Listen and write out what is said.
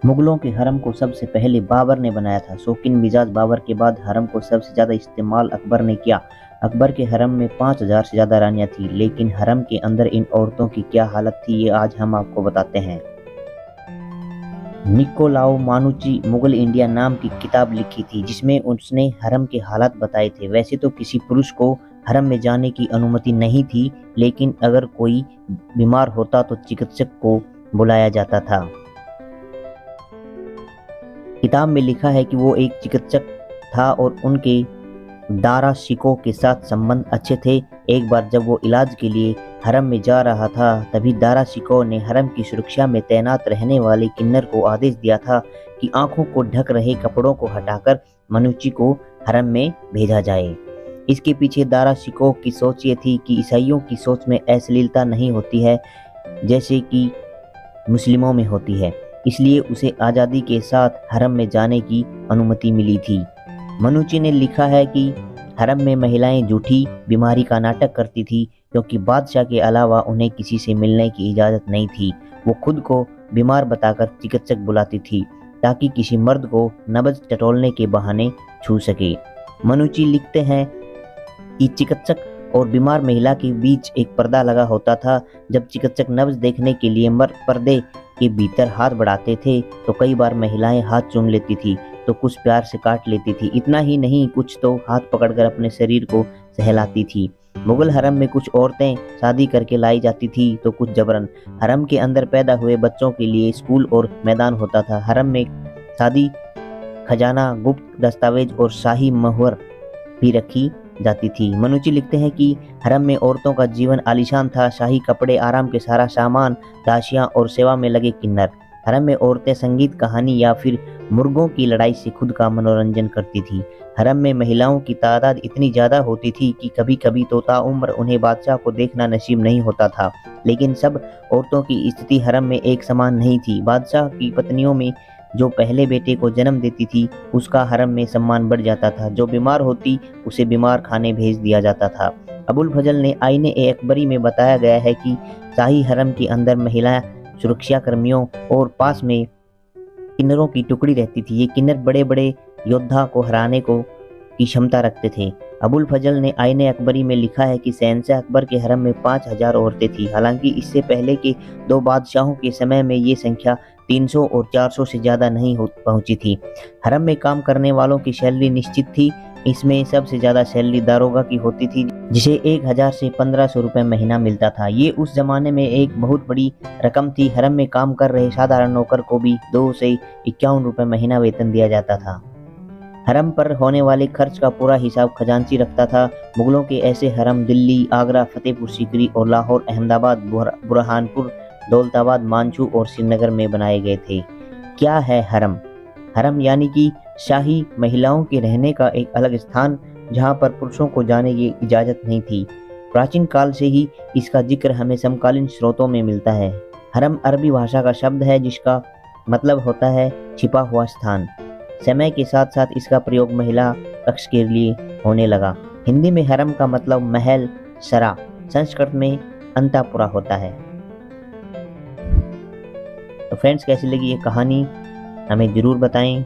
मुगलों के हरम को सबसे पहले बाबर ने बनाया था। शौकीन मिजाज बाबर के बाद हरम को सबसे ज्यादा इस्तेमाल अकबर ने किया। अकबर के हरम में 5,000 से ज्यादा रानियां थी, लेकिन हरम के अंदर इन औरतों की क्या हालत थी ये आज हम आपको बताते हैं। निकोलाओ मानुची मुगल इंडिया नाम की किताब लिखी थी, जिसमें उसने हरम के हालात बताए थे। वैसे तो किसी पुरुष को हरम में जाने की अनुमति नहीं थी, लेकिन अगर कोई बीमार होता तो चिकित्सक को बुलाया जाता था। किताब में लिखा है कि वो एक चिकित्सक था और उनके दारा शिकोह के साथ संबंध अच्छे थे। एक बार जब वो इलाज के लिए हरम में जा रहा था, तभी दारा शिकोह ने हरम की सुरक्षा में तैनात रहने वाले किन्नर को आदेश दिया था कि आंखों को ढक रहे कपड़ों को हटाकर मनुची को हरम में भेजा जाए। इसके पीछे दारा शिकोह की सोच ये थी कि ईसाइयों की सोच में अश्लीलता नहीं होती है जैसे कि मुस्लिमों में होती है, इसलिए उसे आज़ादी के साथ हरम में जाने की अनुमति मिली थी। मनुची ने लिखा है कि हरम में महिलाएं झूठी बीमारी का नाटक करती थी, क्योंकि बादशाह के अलावा उन्हें किसी से मिलने की इजाज़त नहीं थी। वो खुद को बीमार बताकर चिकित्सक बुलाती थी, ताकि किसी मर्द को नब्ज टटोलने के बहाने छू सके। मनुची लिखते हैं कि चिकित्सक और बीमार महिला के बीच एक पर्दा लगा होता था। जब चिकित्सक नब्ज देखने के लिए मर्द पर्दे के भीतर हाथ बढ़ाते थे, तो कई बार महिलाएं हाथ चूम लेती थी, तो कुछ प्यार से काट लेती थी। इतना ही नहीं, कुछ तो हाथ पकड़कर अपने शरीर को सहलाती थी। मुगल हरम में कुछ औरतें शादी करके लाई जाती थी, तो कुछ जबरन। हरम के अंदर पैदा हुए बच्चों के लिए स्कूल और मैदान होता था। हरम में शादी खजाना, गुप्त दस्तावेज और शाही मोहर भी रखी जाती थी। मनुची लिखते हैं कि हरम में औरतों का जीवन आलीशान था। शाही कपड़े, आराम के सारा सामान, दासियां और सेवा में लगे किन्नर। हरम में औरतें संगीत, कहानी या फिर मुर्गों की लड़ाई से खुद का मनोरंजन करती थी। हरम में महिलाओं की तादाद इतनी ज्यादा होती थी कि कभी कभी तो ताउम्र उन्हें बादशाह को देखना नसीब नहीं होता था। लेकिन सब औरतों की स्थिति हरम में एक समान नहीं थी। बादशाह की पत्नियों में जो पहले बेटे को जन्म देती थी, उसका हरम में सम्मान बढ़ जाता था। जो बीमार होती, उसे बीमार खाने भेज दिया जाता था। अबुल फजल ने आईने ए अकबरी में बताया गया है कि शाही हरम के अंदर महिला सुरक्षा कर्मियों और पास में किन्नरों की टुकड़ी रहती थी। ये किन्नर बड़े बड़े योद्धा को हराने को की क्षमता रखते थे। अबुल फजल ने आईने अकबरी में लिखा है कि शहंशाह अकबर के हरम में 5,000 औरतें थी। हालांकि इससे पहले के दो बादशाहों के समय में ये संख्या 300 और 400 से ज्यादा नहीं पहुंची थी। हरम में काम करने वालों की सैलरी निश्चित थी। इसमें सबसे ज्यादा सैलरी दारोगा की होती थी, जिसे 1,000 से 1,500 रुपए महीना मिलता था। ये उस जमाने में एक बहुत बड़ी रकम थी। हरम में काम कर रहे साधारण नौकर को भी 2 से 51 रुपए महीना वेतन दिया जाता था। हरम पर होने वाले खर्च का पूरा हिसाब खजांची रखता था। मुगलों के ऐसे हरम दिल्ली, आगरा, फतेहपुर सीकरी और लाहौर, अहमदाबाद, बुरहानपुर, दौलताबाद, मानछू और श्रीनगर में बनाए गए थे। क्या है हरम? हरम यानी कि शाही महिलाओं के रहने का एक अलग स्थान, जहां पर पुरुषों को जाने की इजाजत नहीं थी। प्राचीन काल से ही इसका जिक्र हमें समकालीन स्रोतों में मिलता है। हरम अरबी भाषा का शब्द है, जिसका मतलब होता है छिपा हुआ स्थान। समय के साथ साथ इसका प्रयोग महिला कक्ष के लिए होने लगा। हिंदी में हरम का मतलब महल, सरा, संस्कृत में अंतापुरा होता है। तो फ्रेंड्स, कैसी लगी ये कहानी हमें ज़रूर बताएं।